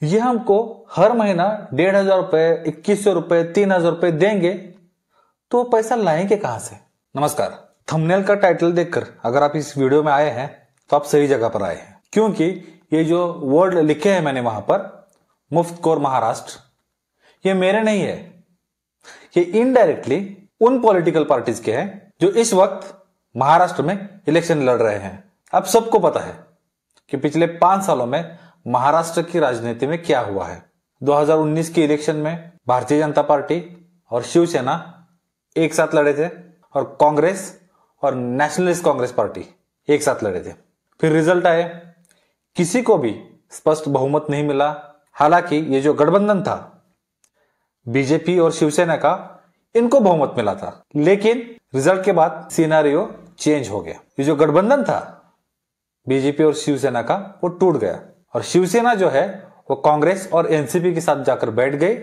ये हमको हर महीना 1,500 रुपए, 2,100 रुपए, 3,000 रुपए देंगे, तो पैसा लाएंगे कहां से? नमस्कार। थंबनेल का टाइटल देखकर अगर आप इस वीडियो में आए हैं तो आप सही जगह पर आए हैं, क्योंकि ये जो वर्ड लिखे हैं मैंने वहां पर, मुफ्तखोर महाराष्ट्र, ये मेरे नहीं है। ये इनडायरेक्टली उन पॉलिटिकल पार्टीज के हैं जो इस वक्त महाराष्ट्र में इलेक्शन लड़ रहे हैं। अब सबको पता है कि पिछले 5 सालों में महाराष्ट्र की राजनीति में क्या हुआ है। 2019 के इलेक्शन में भारतीय जनता पार्टी और शिवसेना एक साथ लड़े थे और कांग्रेस और नेशनलिस्ट कांग्रेस पार्टी एक साथ लड़े थे। फिर रिजल्ट आए, किसी को भी स्पष्ट बहुमत नहीं मिला। हालांकि ये जो गठबंधन था बीजेपी और शिवसेना का, इनको बहुमत मिला था, लेकिन रिजल्ट के बाद सिनेरियो चेंज हो गया। ये जो गठबंधन था बीजेपी और शिवसेना का, वो टूट गया और शिवसेना जो है वो कांग्रेस और एनसीपी के साथ जाकर बैठ गई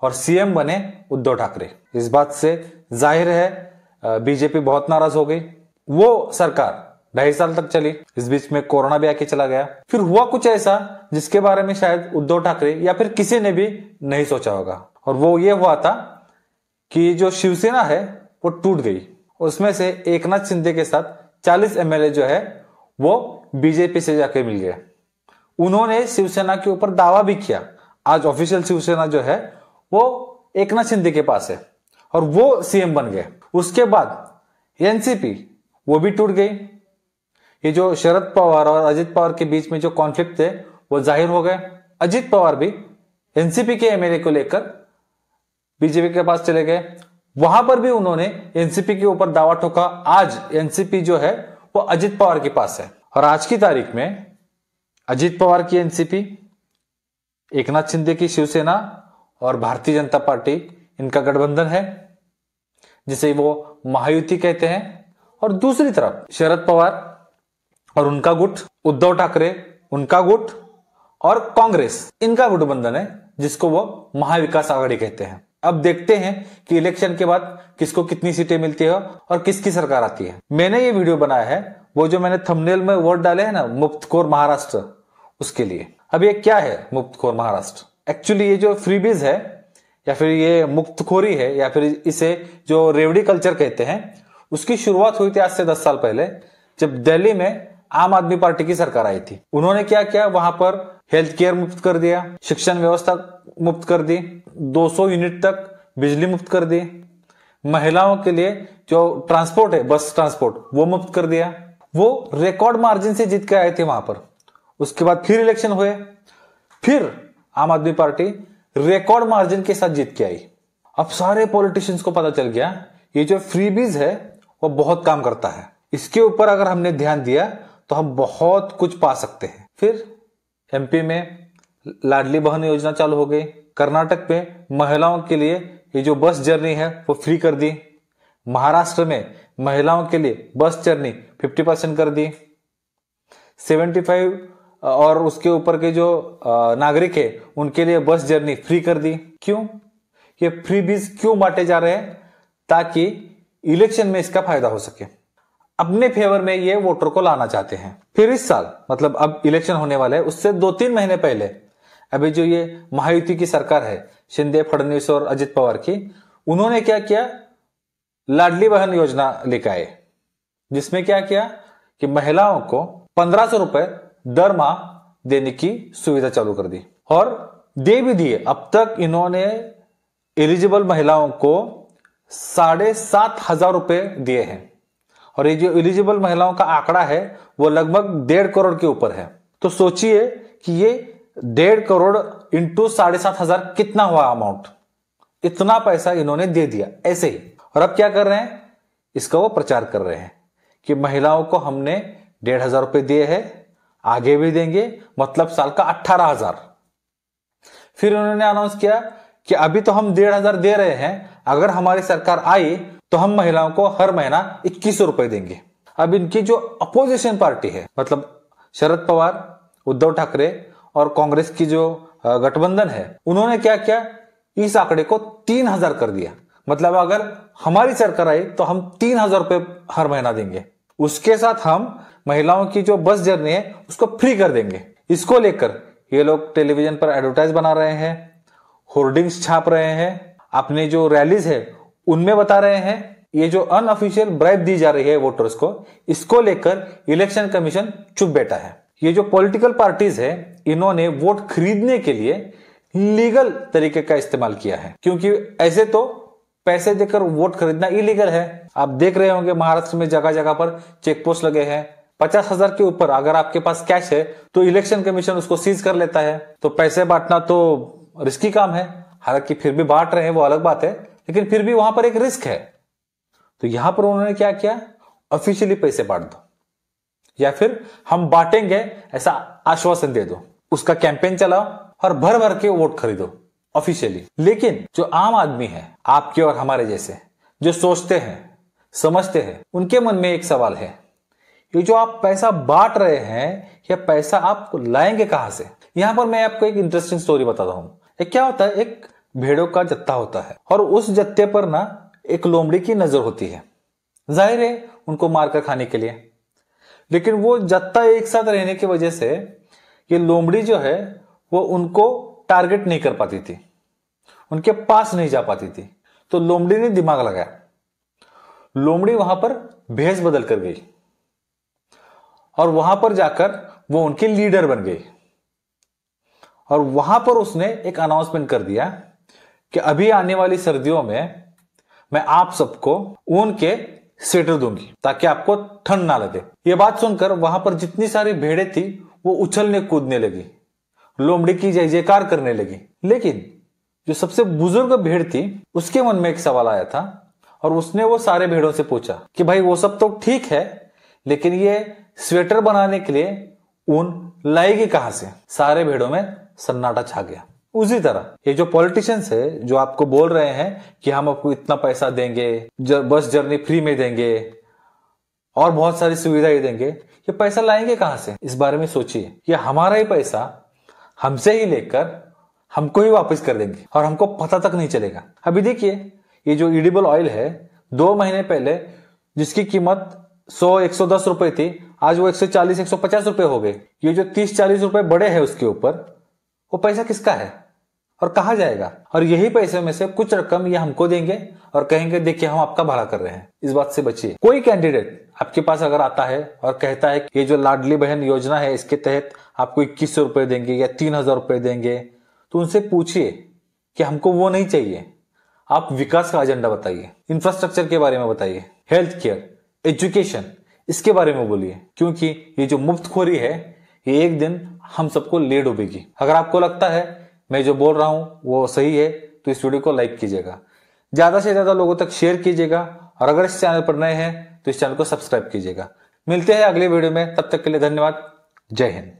और सीएम बने उद्धव ठाकरे। इस बात से जाहिर है बीजेपी बहुत नाराज हो गई। वो सरकार 2.5 साल तक चली, इस बीच में कोरोना भी आके चला गया। फिर हुआ कुछ ऐसा जिसके बारे में शायद उद्धव ठाकरे या फिर किसी ने भी नहीं सोचा होगा, और वो ये हुआ था कि जो शिवसेना है वो टूट गई। उसमें से एकनाथ शिंदे के साथ 40 एमएलए जो है वो बीजेपी से जाके मिल गए। उन्होंने शिवसेना के ऊपर दावा भी किया। आज ऑफिशियल शिवसेना जो है वो एकनाथ शिंदे के पास है और वो सीएम बन गए। उसके बाद एनसीपी वो भी टूट गई। ये जो शरद पवार और अजित पवार के बीच में जो कॉन्फ्लिक्ट थे वो जाहिर हो गए। अजित पवार भी एनसीपी के एमएलए को लेकर बीजेपी के पास चले गए। वहां पर भी उन्होंने एनसीपी के ऊपर दावा ठोका। आज एनसीपी जो है वो अजित पवार के पास है और आज की तारीख में अजित पवार की एनसीपी, एकनाथ शिंदे की शिवसेना और भारतीय जनता पार्टी, इनका गठबंधन है जिसे वो महायुति कहते हैं। और दूसरी तरफ शरद पवार और उनका गुट, उद्धव ठाकरे उनका गुट और कांग्रेस, इनका गठबंधन है जिसको वो महाविकास आघाड़ी कहते हैं। अब देखते हैं कि इलेक्शन के बाद किसको कितनी सीटें मिलती है और किसकी सरकार आती है। मैंने ये वीडियो बनाया है, वो जो मैंने थंबनेल में वर्ड डाले हैं ना, मुफ्तखोर महाराष्ट्र, उसके लिए। अब ये क्या है मुफ्तखोर महाराष्ट्र? एक्चुअली ये जो फ्रीबीज है या फिर ये मुफ्तखोरी है या फिर इसे जो रेवड़ी कल्चर कहते हैं, उसकी शुरुआत हुई थी आज से 10 साल पहले, जब दिल्ली में आम आदमी पार्टी की सरकार आई थी। उन्होंने क्या किया, वहां पर हेल्थ केयर मुफ्त कर दिया, शिक्षण व्यवस्था मुफ्त कर दी, 200 यूनिट तक बिजली मुफ्त कर दी, महिलाओं के लिए जो ट्रांसपोर्ट है, बस ट्रांसपोर्ट, वो मुफ्त कर दिया। वो रिकॉर्ड मार्जिन से जीत के आए थे वहां पर। उसके बाद फिर इलेक्शन हुए, फिर आम आदमी पार्टी रिकॉर्ड मार्जिन के साथ जीत के आई। अब सारे पॉलिटिशियंस को पता चल गया ये जो फ्रीबीज है वो बहुत काम करता है, इसके ऊपर अगर हमने ध्यान दिया तो हम बहुत कुछ पा सकते हैं। फिर एमपी में लाडली बहन योजना चालू हो गई। कर्नाटक में महिलाओं के लिए ये जो बस जर्नी है वो फ्री कर दी। महाराष्ट्र में महिलाओं के लिए बस जर्नी 50% कर दी। 75 और उसके ऊपर के जो नागरिक है उनके लिए बस जर्नी फ्री कर दी। क्यों? ये फ्रीबीज क्यों बांटे जा रहे हैं? ताकि इलेक्शन में इसका फायदा हो सके, अपने फेवर में ये वोटर को लाना चाहते हैं। फिर इस साल, मतलब अब इलेक्शन होने वाला है, उससे 2-3 महीने पहले अभी जो ये महायुति की सरकार है, शिंदे, फडणवीस और अजित पवार की, उन्होंने क्या किया, लाडली बहन योजना लेकर आए, जिसमें क्या किया कि महिलाओं को 1500 रुपए दर माह देने की सुविधा चालू कर दी और दे भी दिए। अब तक इन्होंने एलिजिबल महिलाओं को 7,500 रुपए दिए हैं और ये जो एलिजिबल महिलाओं का आंकड़ा है वो लगभग 1.5 करोड़ के ऊपर है। तो सोचिए कि ये 1.5 करोड़ इंटू 7,500 कितना हुआ अमाउंट। इतना पैसा इन्होंने दे दिया ऐसे ही। और अब क्या कर रहे हैं, इसका वो प्रचार कर रहे हैं कि महिलाओं को हमने 1,500 रुपए दिए हैं, आगे भी देंगे, मतलब साल का 18,000। फिर उन्होंने अनाउंस किया कि अभी तो हम 1,500 दे रहे हैं, अगर हमारी सरकार आई तो हम महिलाओं को हर महीना 2,100 रुपए देंगे। अब इनकी जो अपोजिशन पार्टी है, मतलब शरद पवार, उद्धव ठाकरे और कांग्रेस की जो गठबंधन है, उन्होंने क्या किया, इस आंकड़े को 3,000 कर दिया। मतलब अगर हमारी सरकार आई तो हम 3,000 रुपए हर महीना देंगे, उसके साथ हम महिलाओं की जो बस जर्नी है उसको फ्री कर देंगे। इसको लेकर ये लोग टेलीविजन पर एडवर्टाइज बना रहे हैं, होर्डिंग्स छाप रहे हैं, अपने जो रैलीज है उनमें बता रहे हैं। ये जो अनऑफिशियल ब्राइब दी जा रही है वोटर्स को, इसको लेकर इलेक्शन कमीशन चुप बैठा है। ये जो पॉलिटिकल पार्टीज है, इन्होंने वोट खरीदने के लिए लीगल तरीके का इस्तेमाल किया है, क्योंकि ऐसे तो पैसे देकर वोट खरीदना इलीगल है। आप देख रहे होंगे महाराष्ट्र में जगह जगह पर चेक पोस्ट लगे हैं। 50,000 के ऊपर अगर आपके पास कैश है तो इलेक्शन कमीशन उसको सीज कर लेता है। तो पैसे बांटना तो रिस्की काम है, हालांकि फिर भी बांट रहे हैं वो अलग बात है, लेकिन फिर भी वहां पर एक रिस्क है। तो यहां पर उन्होंने क्या किया, ऑफिशियली पैसे बांट दो या फिर हम बांटेंगे ऐसा आश्वासन दे दो, उसका कैंपेन चलाओ और भर भर के वोट खरीदो ऑफिशियली। लेकिन जो आम आदमी है, आपके और हमारे जैसे, जो सोचते हैं समझते हैं, उनके मन में एक सवाल है, ये जो आप पैसा बांट रहे हैं, यह पैसा आप लाएंगे कहां से? यहां पर मैं आपको एक इंटरेस्टिंग स्टोरी बताता हूं। एक क्या होता है, एक भेड़ों का जत्था होता है और उस जत्थे पर ना एक लोमड़ी की नजर होती है, जाहिर है उनको मारकर खाने के लिए। लेकिन वो जत्था एक साथ रहने की वजह से ये लोमड़ी जो है वो उनको टारगेट नहीं कर पाती थी, उनके पास नहीं जा पाती थी। तो लोमड़ी ने दिमाग लगाया, लोमड़ी वहां पर भेष बदल कर गई और वहां पर जाकर वो उनकी लीडर बन गई। और वहां पर उसने एक अनाउंसमेंट कर दिया कि अभी आने वाली सर्दियों में मैं आप सबको ऊन के स्वेटर दूंगी ताकि आपको ठंड ना लगे। ये बात सुनकर वहां पर जितनी सारी भेड़ें थी वो उछलने कूदने लगी, लोमड़ी की जय जयकार करने लगी। लेकिन जो सबसे बुजुर्ग भेड़ थी उसके मन में एक सवाल आया था और उसने वो सारे भेड़ों से पूछा कि भाई वो सब तो ठीक है, लेकिन ये स्वेटर बनाने के लिए ऊन लाएगी कहां से? सारे भेड़ों में सन्नाटा छा गया। उसी तरह ये जो पॉलिटिशियंस है जो आपको बोल रहे हैं कि हम आपको इतना पैसा देंगे, बस जर्नी फ्री में देंगे और बहुत सारी सुविधाएं देंगे, ये पैसा लाएंगे कहां से? इस बारे में सोचिए। ये हमारा ही पैसा हमसे ही लेकर हमको ही वापस कर देंगे और हमको पता तक नहीं चलेगा। अभी देखिए, ये जो एडिबल ऑयल है, 2 महीने पहले जिसकी कीमत 100-110 रुपए थी, आज वो 140-150 रुपए हो गए। ये जो 30-40 रुपए बड़े हैं उसके ऊपर, वो पैसा किसका है और कहां जाएगा? और यही पैसे में से कुछ रकम ये हमको देंगे और कहेंगे देखिए हम आपका भला कर रहे हैं। इस बात से बचिए। कोई कैंडिडेट आपके पास अगर आता है और कहता है कि ये जो लाडली बहन योजना है इसके तहत आपको 2100 रुपए देंगे या 3000 रुपए देंगे, तो उनसे पूछिए कि हमको वो नहीं चाहिए, आप विकास का एजेंडा बताइए, इंफ्रास्ट्रक्चर के बारे में बताइए, हेल्थ केयर, एजुकेशन, इसके बारे में बोलिए। क्योंकि ये जो मुफ्तखोरी है ये एक दिन हम सबको ले डूबेगी। अगर आपको लगता है मैं जो बोल रहा हूं वो सही है तो इस वीडियो को लाइक कीजिएगा, ज्यादा से ज्यादा लोगों तक शेयर कीजिएगा और अगर इस चैनल पर नए हैं तो इस चैनल को सब्सक्राइब कीजिएगा। मिलते हैं अगले वीडियो में, तब तक के लिए धन्यवाद। जय हिंद।